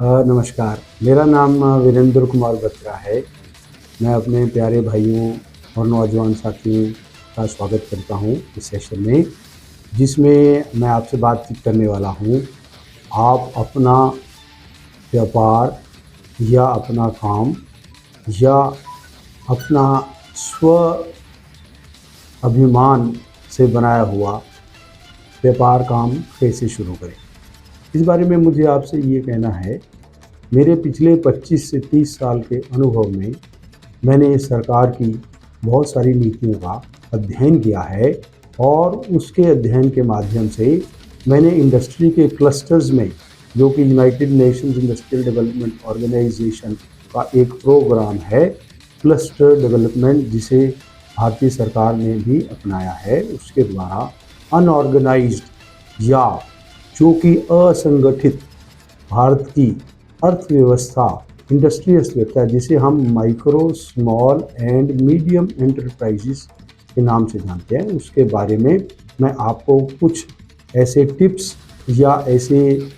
नमस्कार, मेरा नाम वीरेंद्र कुमार बत्रा है। मैं अपने प्यारे भाइयों और नौजवान साथियों का स्वागत करता हूँ इस सेशन में, जिसमें मैं आपसे बातचीत करने वाला हूँ। आप अपना व्यापार या अपना काम या अपना स्व अभिमान से बनाया हुआ व्यापार काम कैसे शुरू करें। इस बारे में मुझे आपसे ये कहना है, मेरे पिछले 25 से 30 साल के अनुभव में मैंने सरकार की बहुत सारी नीतियों का अध्ययन किया है और उसके अध्ययन के माध्यम से मैंने इंडस्ट्री के क्लस्टर्स में, जो कि united nations industrial development organisation का एक प्रोग्राम है, क्लस्टर डेवलपमेंट, जिसे भारतीय सरकार ने भी अपनाया है, उसके द्वारा अनऑर्गेनाइज्ड या जो कि असंगठित भारत की अर्थव्यवस्था, इंडस्ट्री अर्थव्यवस्था, जिसे हम micro, small and medium enterprises के नाम से जानते हैं, उसके बारे में मैं आपको कुछ ऐसे टिप्स या ऐसे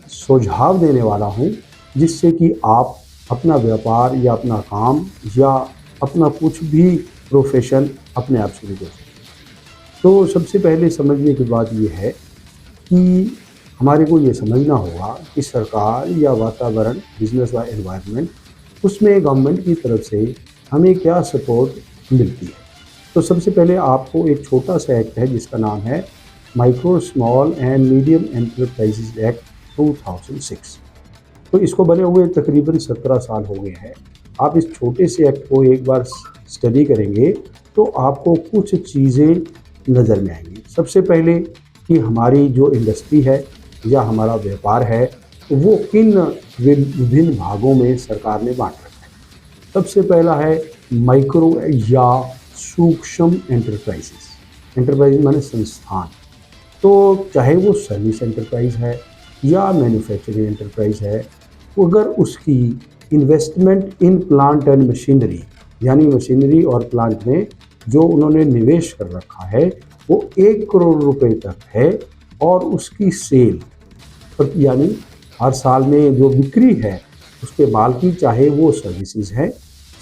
सुझाव देने वाला हूं, जिससे कि आप अपना व्यापार या अपना काम या अपना कुछ भी प्रोफेशन अपने आप शुरू कर सकें। तो सबसे पहले समझने की बात यह है कि हमारे को ये समझना होगा कि सरकार या वातावरण, बिजनेस व एनवायरनमेंट, उसमें गवर्नमेंट की तरफ से हमें क्या सपोर्ट मिलती है। तो सबसे पहले आपको एक छोटा सा एक्ट है जिसका नाम है micro, small and medium enterprises act 2006। तो इसको बने हुए तकरीबन 17 साल हो गए हैं। आप इस छोटे से एक्ट को एक बार स्टडी करेंगे तो आपको कुछ चीज़ें नज़र में आएंगी। सबसे पहले कि हमारी जो इंडस्ट्री है या हमारा व्यापार है, वो किन विभिन्न भागों में सरकार ने बांट रखा है। सबसे पहला है माइक्रो या सूक्ष्म एंटरप्राइजेस। एंटरप्राइज माने संस्थान। तो चाहे वो सर्विस एंटरप्राइज है या मैन्युफैक्चरिंग एंटरप्राइज है, अगर उसकी investment in plant and machinery, यानी मशीनरी और प्लांट में जो उन्होंने निवेश कर रखा है वो 1 करोड़ रुपए तक है, और उसकी सेल यानी हर साल में जो बिक्री है उसके माल की, चाहे वो सर्विसेज है,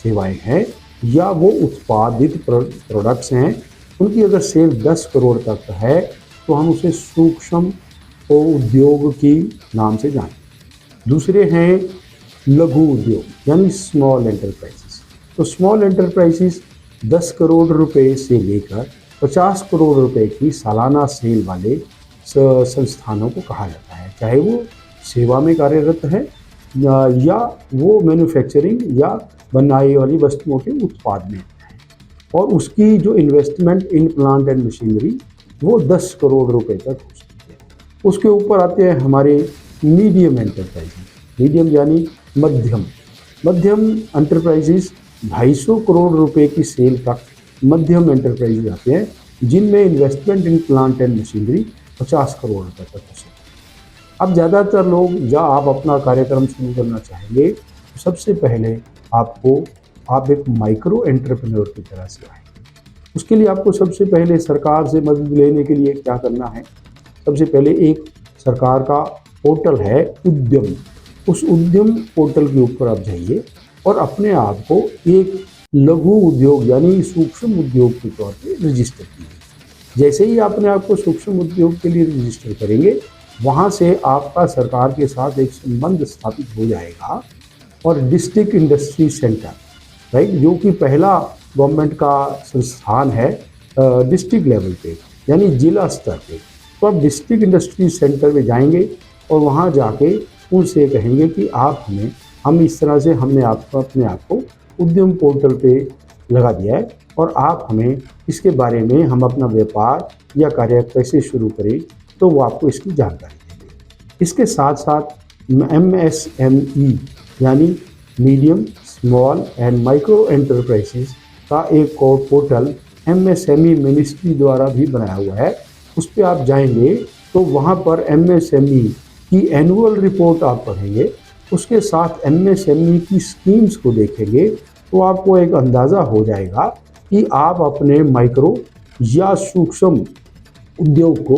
सेवाएं हैं, या वो उत्पादित प्रोडक्ट्स हैं, उनकी अगर सेल 10 करोड़ तक है तो हम उसे सूक्ष्म उद्योग की नाम से जानते हैं। दूसरे हैं लघु उद्योग यानी स्मॉल एंटरप्राइजेस। तो स्मॉल एंटरप्राइजेस 10 करोड़ रुपए से लेकर 50 करोड़ रुपए की सालाना सेल वाले संस्थानों को कहा जाता है, चाहे वो सेवा में कार्यरत है या वो मैन्युफैक्चरिंग या बनाई वाली वस्तुओं के उत्पाद में है, और उसकी जो investment in plant and machinery वो 10 करोड़ रुपए तक हो सकती है। उसके ऊपर आते हैं हमारे मीडियम एंटरप्राइजेस। मीडियम यानी मध्यम। मध्यम एंटरप्राइजेस 250 करोड़ रुपए की सेल तक मध्यम एंटरप्राइजेज आते हैं, जिनमें investment in plant and machinery 50 crore रुपए तक हो सकती है। अब ज़्यादातर लोग, या आप अपना कार्यक्रम शुरू करना चाहेंगे, तो सबसे पहले आप एक माइक्रो एंटरप्रेन्योर की तरह से आएंगे। उसके लिए आपको सबसे पहले सरकार से मदद लेने के लिए क्या करना है। सबसे पहले एक सरकार का पोर्टल है उद्यम। उस उद्यम पोर्टल के ऊपर आप जाइए और अपने आप को एक लघु उद्योग यानी सूक्ष्म उद्योग के तौर पे रजिस्टर कीजिए। जैसे ही अपने आप को सूक्ष्म उद्योग के लिए रजिस्टर करेंगे, वहाँ से आपका सरकार के साथ एक संबंध स्थापित हो जाएगा, और डिस्ट्रिक्ट इंडस्ट्री सेंटर, राइट, जो कि पहला गवर्नमेंट का संस्थान है डिस्ट्रिक्ट लेवल पे यानी जिला स्तर पे। तो आप डिस्ट्रिक्ट इंडस्ट्री सेंटर में जाएंगे और वहाँ जाके उनसे कहेंगे कि हम इस तरह से हमने अपने आप को उद्यम पोर्टल पे लगा दिया है, और आप हमें इसके बारे में, हम अपना व्यापार या कार्य कैसे शुरू करें, तो वो आपको इसकी जानकारी देंगे। इसके साथ साथ MSME यानी medium, small and micro enterprises का एक पोर्टल MSME मिनिस्ट्री द्वारा भी बनाया हुआ है। उस पर आप जाएंगे तो वहाँ पर MSME की एनुअल रिपोर्ट आप पढ़ेंगे, उसके साथ MSME की स्कीम्स को देखेंगे, तो आपको एक अंदाज़ा हो जाएगा कि आप अपने माइक्रो या सूक्ष्म उद्योग को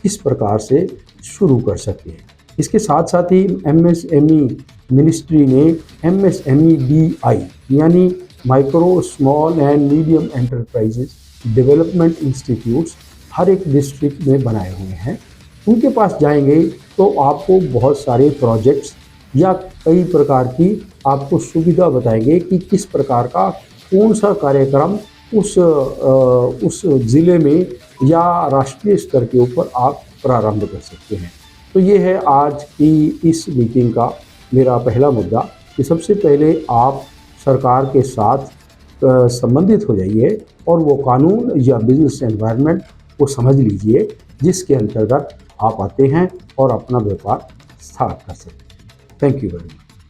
किस प्रकार से शुरू कर सकते हैं। इसके साथ साथ ही एमएसएमई मिनिस्ट्री ने एमएसएमई डीआई यानी micro small and medium enterprises development institutes हर एक डिस्ट्रिक्ट में बनाए हुए हैं। उनके पास जाएंगे तो आपको बहुत सारे प्रोजेक्ट्स या कई प्रकार की आपको सुविधा बताएंगे कि किस प्रकार का कौन सा कार्यक्रम उस ज़िले में या राष्ट्रीय स्तर के ऊपर आप प्रारंभ कर सकते हैं। तो ये है आज की इस मीटिंग का मेरा पहला मुद्दा कि सबसे पहले आप सरकार के साथ संबंधित हो जाइए और वो कानून या बिजनेस एनवायरनमेंट को समझ लीजिए जिसके अंतर्गत आप आते हैं और अपना व्यापार स्टार्ट कर सकते हैं। Thank you very much.